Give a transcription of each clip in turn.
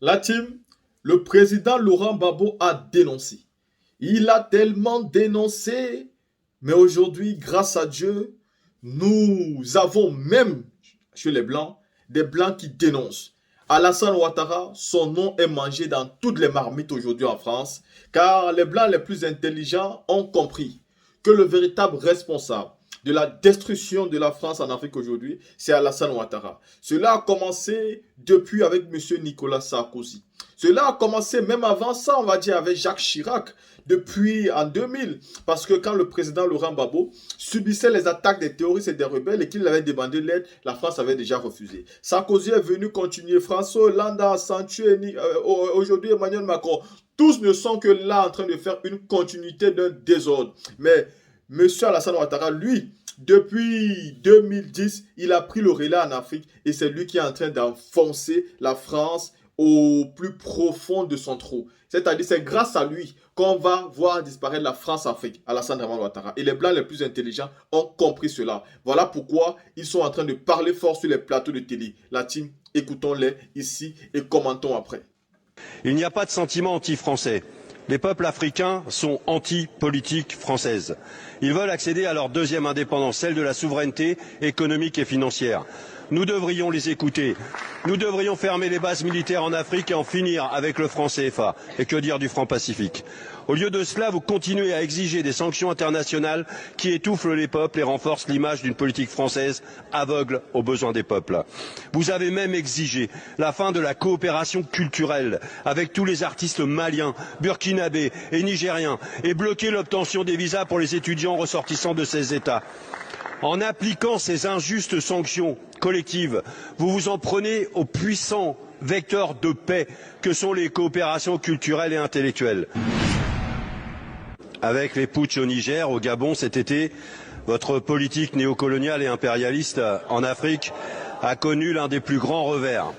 La team, le président Laurent Gbagbo a dénoncé. Il a tellement dénoncé, mais aujourd'hui, grâce à Dieu, nous avons même chez les Blancs des Blancs qui dénoncent. Alassane Ouattara, son nom est mangé dans toutes les marmites aujourd'hui en France, car les Blancs les plus intelligents ont compris que le véritable responsable de la destruction de la France en Afrique aujourd'hui, c'est Alassane Ouattara. Cela a commencé depuis avec M. Nicolas Sarkozy. Cela a commencé même avant ça, on va dire, avec Jacques Chirac, depuis en 2000. Parce que quand le président Laurent Gbagbo subissait les attaques des terroristes et des rebelles et qu'il avait demandé l'aide, la France avait déjà refusé. Sarkozy est venu continuer, François Hollande a accentué, aujourd'hui Emmanuel Macron. Tous ne sont que là en train de faire une continuité d'un désordre. Mais M. Alassane Ouattara, lui, depuis 2010, il a pris le relais en Afrique et c'est lui qui est en train d'enfoncer la France au plus profond de son trou. C'est-à-dire, c'est grâce à lui qu'on va voir disparaître la France-Afrique, Alassane Ouattara. Et les Blancs les plus intelligents ont compris cela. Voilà pourquoi ils sont en train de parler fort sur les plateaux de télé. La team, écoutons-les ici et commentons après. Il n'y a pas de sentiment anti-français. Les peuples africains sont anti-politique française. Ils veulent accéder à leur deuxième indépendance, celle de la souveraineté économique et financière. Nous devrions les écouter. Nous devrions fermer les bases militaires en Afrique et en finir avec le franc CFA. Et que dire du franc Pacifique? Au lieu de cela, vous continuez à exiger des sanctions internationales qui étouffent les peuples et renforcent l'image d'une politique française aveugle aux besoins des peuples. Vous avez même exigé la fin de la coopération culturelle avec tous les artistes maliens, burkinabés et nigériens et bloqué l'obtention des visas pour les étudiants ressortissants de ces États. En appliquant ces injustes sanctions collectives, vous vous en prenez aux puissants vecteurs de paix que sont les coopérations culturelles et intellectuelles. Avec les putschs au Niger, au Gabon cet été, votre politique néocoloniale et impérialiste en Afrique a connu l'un des plus grands revers.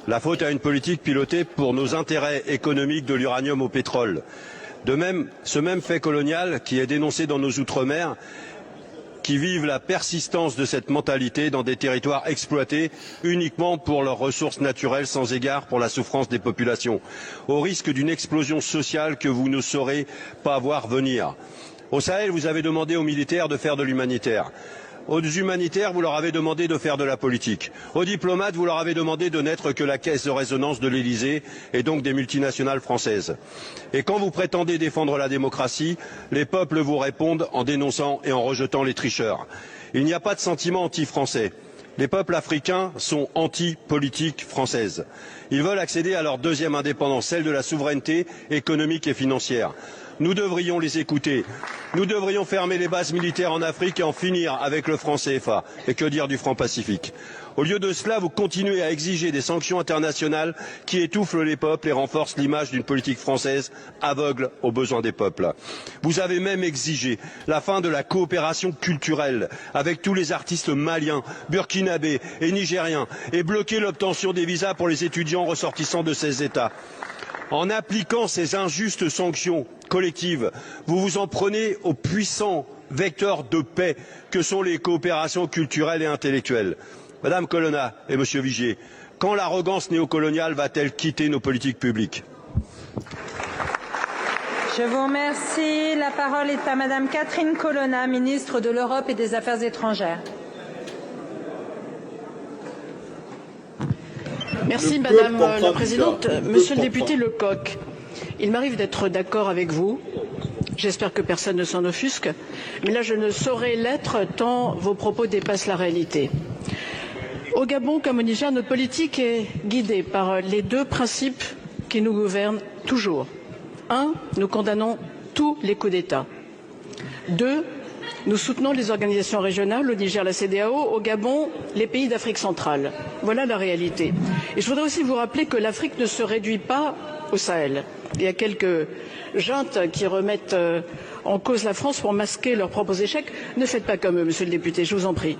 La faute à une politique pilotée pour nos intérêts économiques de l'uranium au pétrole. De même, ce même fait colonial qui est dénoncé dans nos outre-mer, qui vivent la persistance de cette mentalité dans des territoires exploités uniquement pour leurs ressources naturelles sans égard pour la souffrance des populations, au risque d'une explosion sociale que vous ne saurez pas voir venir. Au Sahel, vous avez demandé aux militaires de faire de l'humanitaire. Aux humanitaires, vous leur avez demandé de faire de la politique. Aux diplomates, vous leur avez demandé de n'être que la caisse de résonance de l'Élysée et donc des multinationales françaises. Et quand vous prétendez défendre la démocratie, les peuples vous répondent en dénonçant et en rejetant les tricheurs. Il n'y a pas de sentiment anti-français. Les peuples africains sont anti-politique française. Ils veulent accéder à leur deuxième indépendance, celle de la souveraineté économique et financière. Nous devrions les écouter. Nous devrions fermer les bases militaires en Afrique et en finir avec le franc CFA. Et que dire du franc Pacifique? Au lieu de cela, vous continuez à exiger des sanctions internationales qui étouffent les peuples et renforcent l'image d'une politique française aveugle aux besoins des peuples. Vous avez même exigé la fin de la coopération culturelle avec tous les artistes maliens, burkinabés et nigériens et bloqué l'obtention des visas pour les étudiants ressortissants de ces États. En appliquant ces injustes sanctions collectives, vous vous en prenez aux puissants vecteurs de paix que sont les coopérations culturelles et intellectuelles. Madame Colonna et Monsieur Vigier, quand l'arrogance néocoloniale va-t-elle quitter nos politiques publiques? Je vous remercie. La parole est à Madame Catherine Colonna, ministre de l'Europe et des Affaires étrangères. Merci Madame la Présidente. Monsieur le député Lecoq, il m'arrive d'être d'accord avec vous. J'espère que personne ne s'en offusque. Mais là, je ne saurais l'être tant vos propos dépassent la réalité. Au Gabon comme au Niger, notre politique est guidée par les deux principes qui nous gouvernent toujours. Un, nous condamnons tous les coups d'État. Deux, nous soutenons les organisations régionales, au Niger la CEDEAO, au Gabon les pays d'Afrique centrale. Voilà la réalité. Et je voudrais aussi vous rappeler que l'Afrique ne se réduit pas au Sahel. Il y a quelques juntes qui remettent en cause la France pour masquer leurs propres échecs. Ne faites pas comme eux, monsieur le député, je vous en prie.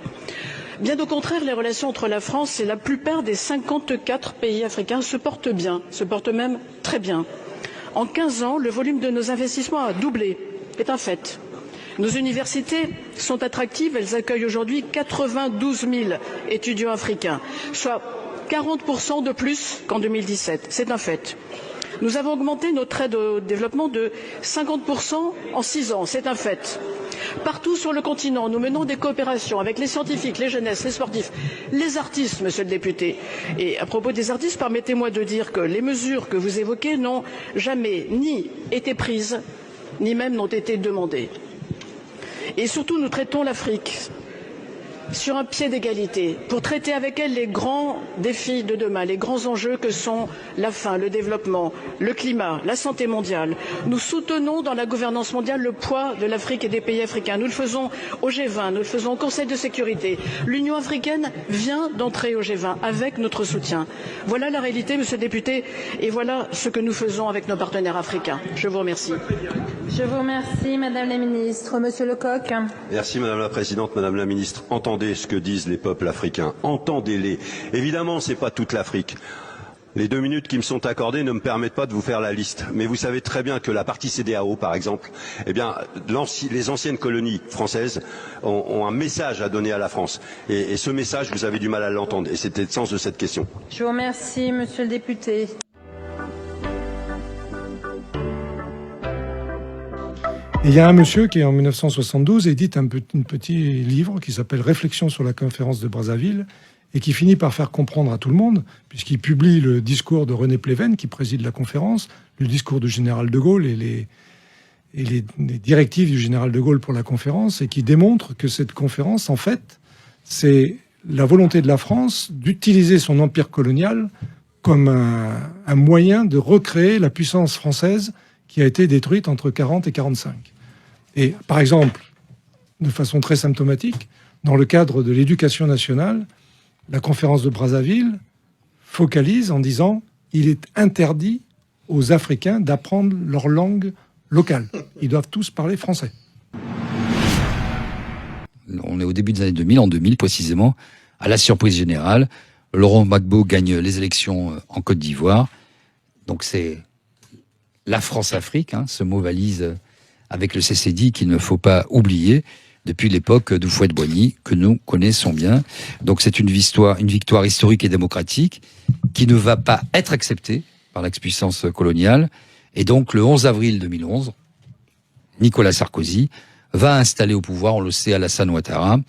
Bien au contraire, les relations entre la France et la plupart des 54 pays africains se portent bien, se portent même très bien. En 15 ans, le volume de nos investissements a doublé, c'est un fait. Nos universités sont attractives, elles accueillent aujourd'hui 92 000 étudiants africains, soit 40% de plus qu'en 2017. C'est un fait. Nous avons augmenté notre aide au développement de 50% en 6 ans. C'est un fait. Partout sur le continent, nous menons des coopérations avec les scientifiques, les jeunesses, les sportifs, les artistes, monsieur le député. Et à propos des artistes, permettez-moi de dire que les mesures que vous évoquez n'ont jamais ni été prises, ni même n'ont été demandées. Et surtout, nous traitons l'Afrique sur un pied d'égalité, pour traiter avec elle les grands défis de demain, les grands enjeux que sont la faim, le développement, le climat, la santé mondiale. Nous soutenons dans la gouvernance mondiale le poids de l'Afrique et des pays africains. Nous le faisons au G20, nous le faisons au Conseil de sécurité. L'Union africaine vient d'entrer au G20 avec notre soutien. Voilà la réalité, monsieur le député, et voilà ce que nous faisons avec nos partenaires africains. Je vous remercie. Je vous remercie, Madame la Ministre. Monsieur Lecoq. Merci Madame la Présidente, Madame la Ministre. Entendez ce que disent les peuples africains. Entendez-les. Évidemment, c'est pas toute l'Afrique. Les 2 minutes qui me sont accordées ne me permettent pas de vous faire la liste. Mais vous savez très bien que la partie CEDEAO, par exemple, eh bien, les anciennes colonies françaises ont un message à donner à la France. Et ce message, vous avez du mal à l'entendre. Et c'était le sens de cette question. Je vous remercie, Monsieur le député. Et il y a un monsieur qui, en 1972, édite un petit livre qui s'appelle « Réflexions sur la conférence de Brazzaville » et qui finit par faire comprendre à tout le monde, puisqu'il publie le discours de René Pleven, qui préside la conférence, le discours du général de Gaulle et les directives du général de Gaulle pour la conférence, et qui démontre que cette conférence, en fait, c'est la volonté de la France d'utiliser son empire colonial comme un moyen de recréer la puissance française qui a été détruite entre 40 et 45. Et par exemple, de façon très symptomatique, dans le cadre de l'éducation nationale, la conférence de Brazzaville focalise en disant « il est interdit aux Africains d'apprendre leur langue locale. Ils doivent tous parler français. » On est au début des années 2000, en 2000 précisément, à la surprise générale, Laurent Gbagbo gagne les élections en Côte d'Ivoire. Donc c'est la France-Afrique, hein, ce mot valise avec le CCD qu'il ne faut pas oublier depuis l'époque d'Houphouët-Boigny, que nous connaissons bien. Donc c'est une victoire historique et démocratique qui ne va pas être acceptée par l'ex-puissance coloniale. Et donc le 11 avril 2011, Nicolas Sarkozy va installer au pouvoir, on le sait, Alassane Ouattara,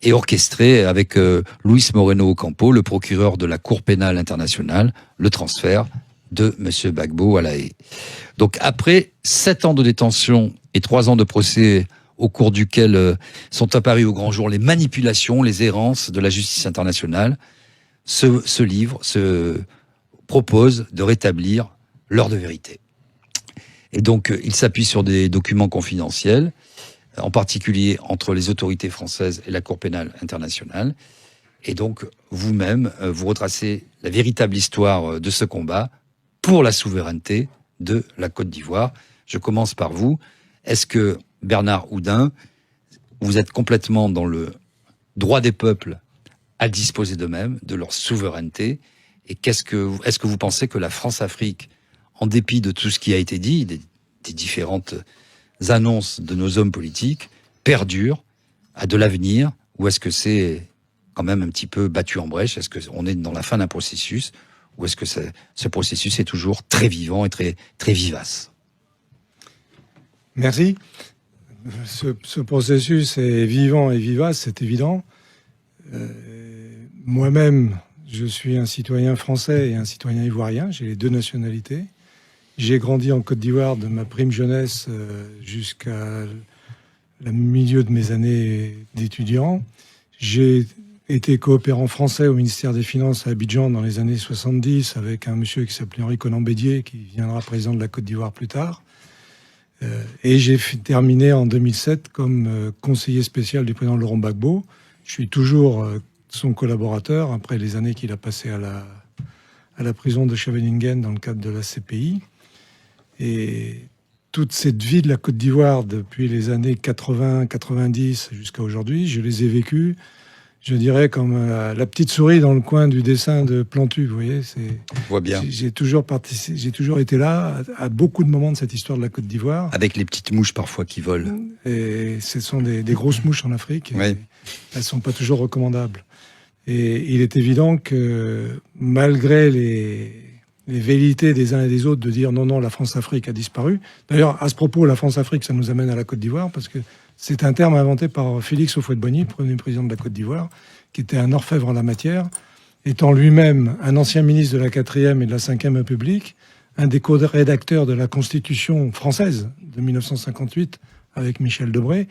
et orchestrer avec Luis Moreno Ocampo, le procureur de la Cour pénale internationale, le transfert de M. Gbagbo à La Haye. Donc après 7 ans de détention et 3 ans de procès au cours duquel sont apparues au grand jour les manipulations, les errances de la justice internationale, ce livre se propose de rétablir l'heure de vérité. Et donc il s'appuie sur des documents confidentiels, en particulier entre les autorités françaises et la Cour pénale internationale. Et donc, vous-même, vous retracez la véritable histoire de ce combat pour la souveraineté de la Côte d'Ivoire. Je commence par vous. Est-ce que, Bernard Oudin, vous êtes complètement dans le droit des peuples à disposer d'eux-mêmes, de leur souveraineté? Et est-ce que vous pensez que la France-Afrique, en dépit de tout ce qui a été dit, des différentes annonces de nos hommes politiques, perdure, a de l'avenir, ou est-ce que c'est quand même un petit peu battu en brèche? Est-ce qu'on est dans la fin d'un processus, ou est-ce que ce processus est toujours très vivant et très, très vivace? Merci. Ce processus est vivant et vivace, c'est évident. Moi-même, je suis un citoyen français et un citoyen ivoirien, j'ai les 2 nationalités. J'ai grandi en Côte d'Ivoire de ma prime jeunesse jusqu'à le milieu de mes années d'étudiant. J'ai été coopérant français au ministère des Finances à Abidjan dans les années 70 avec un monsieur qui s'appelait Henri Conan-Bédier, qui viendra président de la Côte d'Ivoire plus tard. Et j'ai terminé en 2007 comme conseiller spécial du président Laurent Gbagbo. Je suis toujours son collaborateur après les années qu'il a passées à la prison de Scheveningen dans le cadre de la CPI. Et toute cette vie de la Côte d'Ivoire depuis les années 80-90 jusqu'à aujourd'hui, je les ai vécues, je dirais, comme la petite souris dans le coin du dessin de Plantu. Vous voyez, je vois bien. J'ai toujours été là à beaucoup de moments de cette histoire de la Côte d'Ivoire. Avec les petites mouches parfois qui volent. Et ce sont des grosses mouches en Afrique. Oui. Elles ne sont pas toujours recommandables. Et il est évident que malgré les velléités des uns et des autres de dire non, la France-Afrique a disparu. D'ailleurs, à ce propos, la France-Afrique, ça nous amène à la Côte d'Ivoire, parce que c'est un terme inventé par Félix Houphouët-Boigny, premier président de la Côte d'Ivoire, qui était un orfèvre en la matière, étant lui-même un ancien ministre de la 4e et de la 5e République, un des co-rédacteurs de la Constitution française de 1958 avec Michel Debré,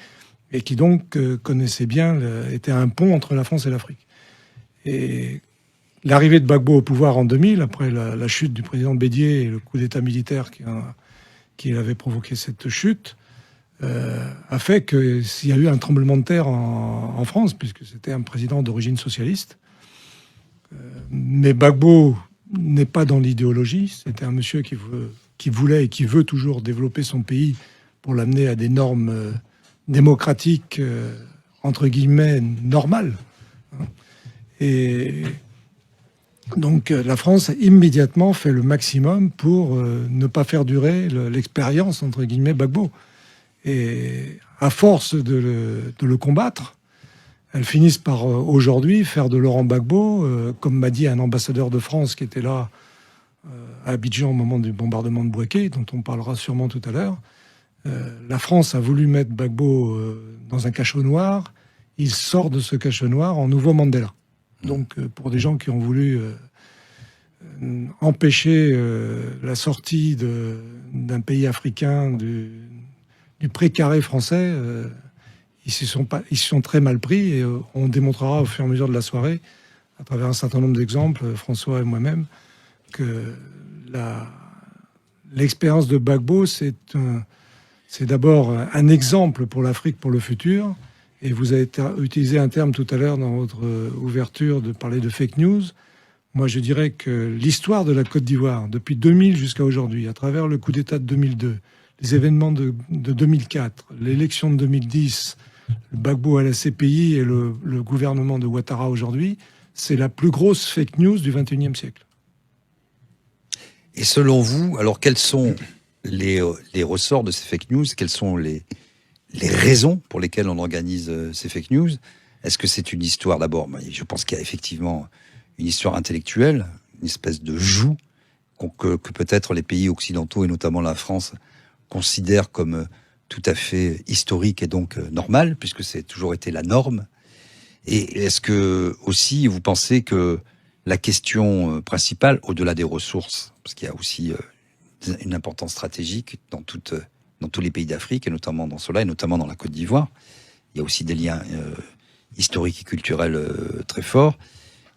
et qui donc connaissait bien, était un pont entre la France et l'Afrique. Et l'arrivée de Gbagbo au pouvoir en 2000, après la chute du président Bédié et le coup d'État militaire qui avait provoqué cette chute, a fait qu'il y a eu un tremblement de terre en France, puisque c'était un président d'origine socialiste. Mais Gbagbo n'est pas dans l'idéologie. C'était un monsieur qui voulait et qui veut toujours développer son pays pour l'amener à des normes démocratiques, entre guillemets, normales. Et donc la France a immédiatement fait le maximum pour ne pas faire durer l'expérience, entre guillemets, Gbagbo. Et à force de le combattre, elles finissent par aujourd'hui faire de Laurent Gbagbo, comme m'a dit un ambassadeur de France qui était là à Abidjan au moment du bombardement de Bouaké, dont on parlera sûrement tout à l'heure. La France a voulu mettre Gbagbo dans un cachot noir. Il sort de ce cachot noir en nouveau Mandela. Donc pour des gens qui ont voulu empêcher la sortie d'un pays africain du précaré français, ils se sont très mal pris, et on démontrera au fur et à mesure de la soirée, à travers un certain nombre d'exemples, François et moi-même, que l'expérience de Gbagbo, c'est d'abord un exemple pour l'Afrique pour le futur. Et vous avez utilisé un terme tout à l'heure dans votre ouverture de parler de fake news. Moi, je dirais que l'histoire de la Côte d'Ivoire, depuis 2000 jusqu'à aujourd'hui, à travers le coup d'État de 2002, les événements de 2004, l'élection de 2010, le Gbagbo à la CPI et le gouvernement de Ouattara aujourd'hui, c'est la plus grosse fake news du XXIe siècle. Et selon vous, alors quels sont les ressorts de ces fake news? Quelles sont les raisons pour lesquelles on organise ces fake news? Est-ce que c'est une histoire d'abord? Je pense qu'il y a effectivement une histoire intellectuelle, une espèce de joug que peut-être les pays occidentaux et notamment la France considèrent comme tout à fait historique et donc normal, puisque c'est toujours été la norme. Et est-ce que aussi vous pensez que la question principale, au-delà des ressources, parce qu'il y a aussi une importance stratégique dans tous les pays d'Afrique, et notamment dans cela, et notamment dans la Côte d'Ivoire, il y a aussi des liens historiques et culturels très forts.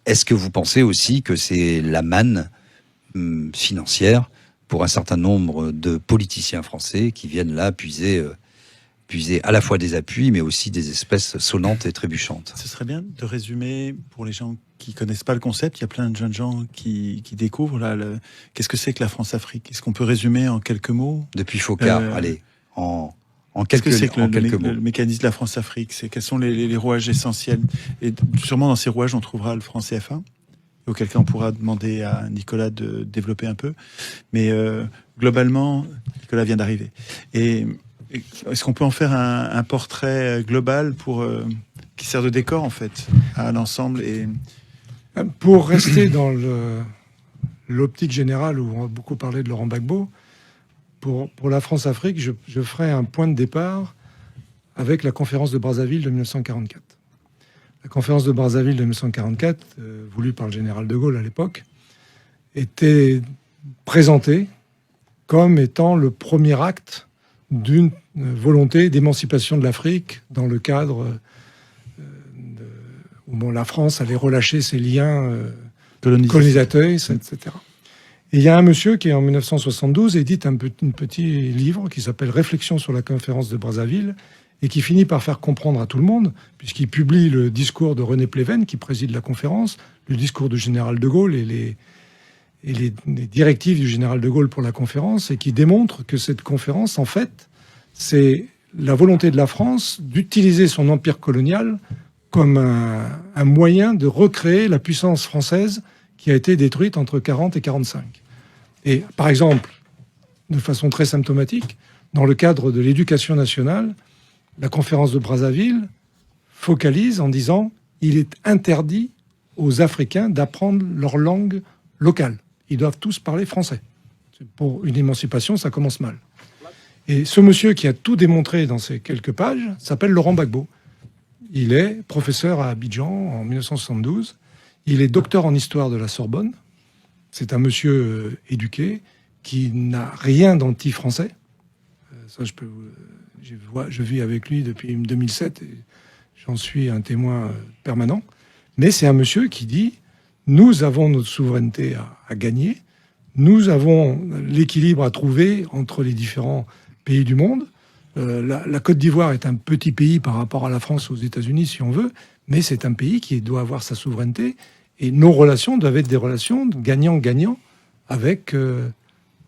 Est-ce que vous pensez aussi que c'est la manne financière pour un certain nombre de politiciens français qui viennent là puiser à la fois des appuis, mais aussi des espèces sonnantes et trébuchantes? Ce serait bien de résumer pour les gens qui connaissent pas le concept. Il y a plein de jeunes gens qui découvrent là. Qu'est-ce que c'est que la France-Afrique? Est-ce qu'on peut résumer en quelques mots? Depuis Focard, allez, en quelques mots. Qu'est-ce que c'est que le mécanisme de la France-Afrique? Quels sont les rouages essentiels? Et sûrement dans ces rouages, on trouvera le franc CFA. Auquel cas on pourra demander à Nicolas de développer un peu. Mais globalement, Nicolas vient d'arriver. Et est-ce qu'on peut en faire un portrait global qui sert de décor, en fait, à l'ensemble Pour rester dans l'optique générale, où on a beaucoup parlé de Laurent Gbagbo, pour la France-Afrique, je ferai un point de départ avec la conférence de Brazzaville de 1944. La conférence de Brazzaville de 1944, voulue par le général de Gaulle à l'époque, était présentée comme étant le premier acte d'une volonté d'émancipation de l'Afrique dans le cadre où la France allait relâcher ses liens colonisateurs, etc. Et il y a un monsieur qui, en 1972, édite un petit livre qui s'appelle « Réflexions sur la conférence de Brazzaville », et qui finit par faire comprendre à tout le monde, puisqu'il publie le discours de René Pleven, qui préside la conférence, le discours du général de Gaulle et les directives du général de Gaulle pour la conférence, et qui démontre que cette conférence, en fait, c'est la volonté de la France d'utiliser son empire colonial comme un moyen de recréer la puissance française qui a été détruite entre 40 et 45. Et par exemple, de façon très symptomatique, dans le cadre de l'éducation nationale, la conférence de Brazzaville focalise en disant « il est interdit aux Africains d'apprendre leur langue locale. Ils doivent tous parler français. Pour une émancipation, ça commence mal. Et ce monsieur qui a tout démontré dans ces quelques pages s'appelle Laurent Gbagbo. Il est professeur à Abidjan en 1972. Il est docteur en histoire de la Sorbonne. C'est un monsieur éduqué qui n'a rien d'anti-français. Ça, je vis avec lui depuis 2007 et j'en suis un témoin permanent. Mais c'est un monsieur qui dit « Nous avons notre souveraineté à gagner. Nous avons l'équilibre à trouver entre les différents pays du monde. La Côte d'Ivoire est un petit pays par rapport à la France, aux États-Unis, si on veut, mais c'est un pays qui doit avoir sa souveraineté. Et nos relations doivent être des relations gagnant-gagnant avec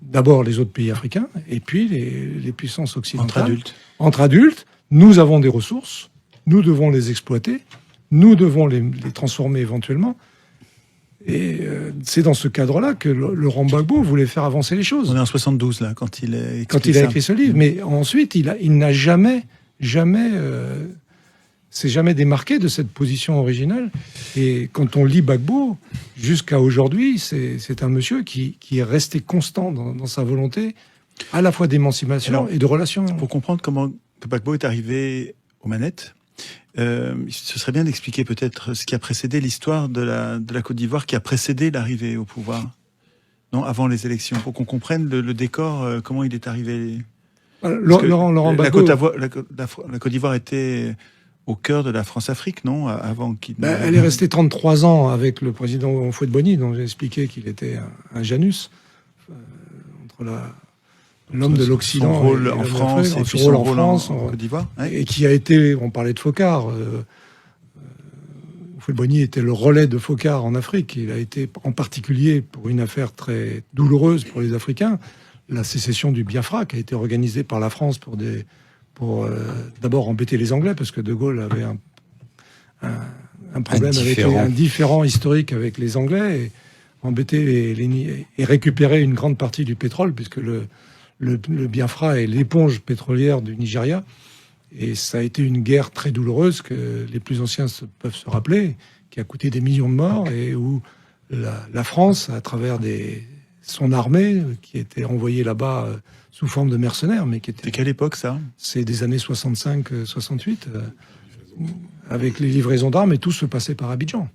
d'abord les autres pays africains et puis les puissances occidentales. Entre adultes, nous avons des ressources, nous devons les exploiter, nous devons les transformer éventuellement. Et c'est dans ce cadre-là que Laurent Gbagbo voulait faire avancer les choses. On est en 72, là, quand il a écrit ce livre. Mais ensuite, il n'a jamais s'est jamais démarqué de cette position originale. Et quand on lit Gbagbo, jusqu'à aujourd'hui, c'est un monsieur qui est resté constant dans sa volonté à la fois d'émancipation et de relations. Pour comprendre comment Gbagbo est arrivé aux manettes, ce serait bien d'expliquer peut-être ce qui a précédé l'histoire de la Côte d'Ivoire, qui a précédé l'arrivée au pouvoir, non, avant les élections, pour qu'on comprenne le décor, comment il est arrivé. Laurent Gbagbo, la Côte d'Ivoire était au cœur de la France-Afrique, non, avant qu'il. Elle est restée 33 ans avec le président Houphouët-Boigny, dont j'ai expliqué qu'il était un Janus entre l'homme de l'Occident, son rôle en France et puis son rôle en Côte d'Ivoire, et qui a été, on parlait de Focard, Houphouët-Boigny était le relais de Focard en Afrique. Il a été en particulier pour une affaire très douloureuse pour les Africains, la sécession du Biafra, qui a été organisée par la France pour d'abord embêter les Anglais, parce que De Gaulle avait un problème avec un différend historique avec les Anglais, et embêter et récupérer une grande partie du pétrole, puisque le Biafra est l'éponge pétrolière du Nigeria. Et ça a été une guerre très douloureuse que les plus anciens peuvent se rappeler, qui a coûté des millions de morts et où la France, à travers son armée, qui était envoyée là-bas sous forme de mercenaires, mais qui était... C'est quelle époque, ça? C'est des années 65-68, avec les livraisons d'armes, et tout se passait par Abidjan.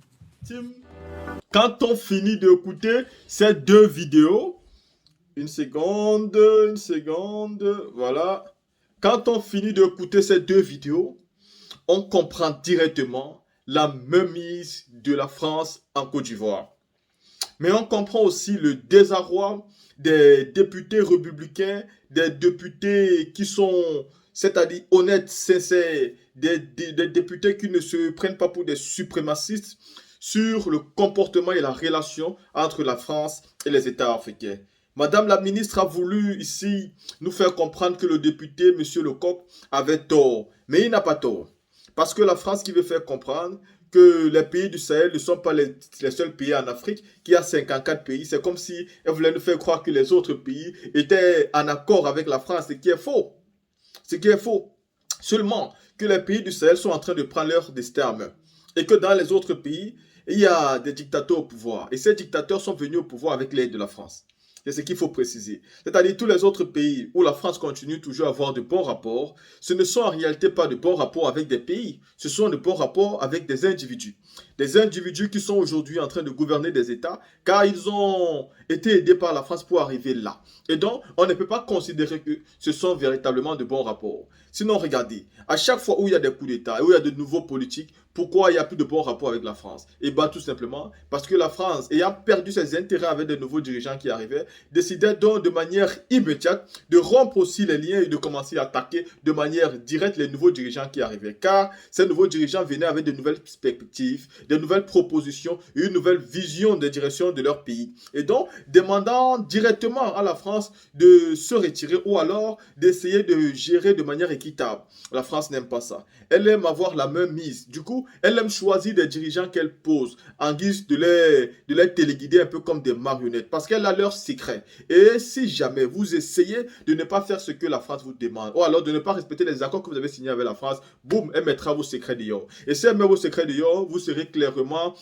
Quand on finit d'écouter ces deux vidéos, une seconde, voilà. Quand on finit d'écouter ces deux vidéos, on comprend directement la mainmise de la France en Côte d'Ivoire. Mais on comprend aussi le désarroi des députés républicains, des députés qui sont, c'est-à-dire honnêtes, sincères, des députés qui ne se prennent pas pour des suprémacistes sur le comportement et la relation entre la France et les États africains. Madame la ministre a voulu ici nous faire comprendre que le député, M. Lecoq, avait tort. Mais il n'a pas tort. Parce que la France qui veut faire comprendre que les pays du Sahel ne sont pas les seuls pays en Afrique, qu'il y a 54 pays. C'est comme si elle voulait nous faire croire que les autres pays étaient en accord avec la France, ce qui est faux. Ce qui est faux. Seulement que les pays du Sahel sont en train de prendre leur destin en main. Et que dans les autres pays, il y a des dictateurs au pouvoir. Et ces dictateurs sont venus au pouvoir avec l'aide de la France. C'est ce qu'il faut préciser. C'est-à-dire tous les autres pays où la France continue toujours à avoir de bons rapports, ce ne sont en réalité pas de bons rapports avec des pays, ce sont de bons rapports avec des individus. Des individus qui sont aujourd'hui en train de gouverner des États car ils ont été aidés par la France pour arriver là. Et donc, on ne peut pas considérer que ce sont véritablement de bons rapports. Sinon, regardez, à chaque fois où il y a des coups d'État et où il y a de nouveaux politiques, pourquoi il n'y a plus de bons rapports avec la France? Et bien, tout simplement, parce que la France, ayant perdu ses intérêts avec des nouveaux dirigeants qui arrivaient, décidait donc de manière immédiate de rompre aussi les liens et de commencer à attaquer de manière directe les nouveaux dirigeants qui arrivaient. Car ces nouveaux dirigeants venaient avec de nouvelles perspectives, de nouvelles propositions et une nouvelle vision de direction de leur pays. Et donc, demandant directement à la France de se retirer ou alors d'essayer de gérer de manière équitable. La France n'aime pas ça. Elle aime avoir la main mise. Du coup, elle aime choisir des dirigeants qu'elle pose en guise de les téléguider un peu comme des marionnettes parce qu'elle a leurs secrets. Et si jamais vous essayez de ne pas faire ce que la France vous demande ou alors de ne pas respecter les accords que vous avez signés avec la France, boum, elle mettra vos secrets dehors. Et si elle met vos secrets dehors, vous serez clairement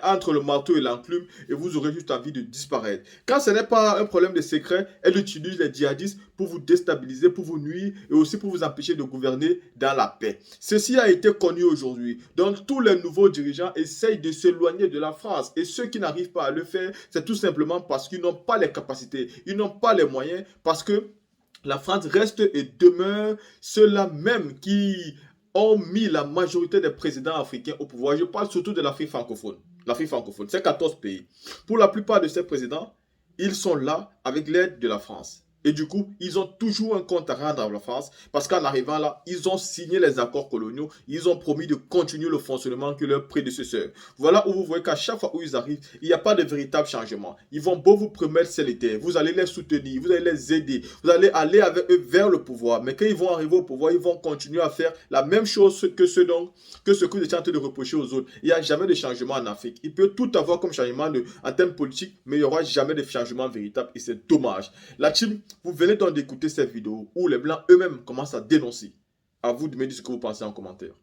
entre le marteau et l'enclume et vous aurez juste envie de disparaître. Quand ce n'est pas un problème de secret, elle utilise les djihadistes pour vous déstabiliser, pour vous nuire et aussi pour vous empêcher de gouverner dans la paix. Ceci a été connu aujourd'hui. Donc tous les nouveaux dirigeants essayent de s'éloigner de la France et ceux qui n'arrivent pas à le faire, c'est tout simplement parce qu'ils n'ont pas les capacités, ils n'ont pas les moyens, parce que la France reste et demeure ceux-là même qui ont mis la majorité des présidents africains au pouvoir. Je parle surtout de l'Afrique francophone. L'Afrique francophone, c'est 14 pays. Pour la plupart de ces présidents, ils sont là avec l'aide de la France. Et du coup, ils ont toujours un compte à rendre à la France parce qu'en arrivant là, ils ont signé les accords coloniaux. Ils ont promis de continuer le fonctionnement que leurs prédécesseurs. Voilà où vous voyez qu'à chaque fois où ils arrivent, il n'y a pas de véritable changement. Ils vont beau vous promettre célitaire. Vous allez les soutenir, vous allez les aider. Vous allez aller avec eux vers le pouvoir. Mais quand ils vont arriver au pouvoir, ils vont continuer à faire la même chose que ce que vous êtes en train de reprocher aux autres. Il n'y a jamais de changement en Afrique. Il peut tout avoir comme changement en termes politiques, mais il n'y aura jamais de changement véritable et c'est dommage. La team, vous venez donc d'écouter cette vidéo où les Blancs eux-mêmes commencent à dénoncer. À vous de me dire ce que vous pensez en commentaire.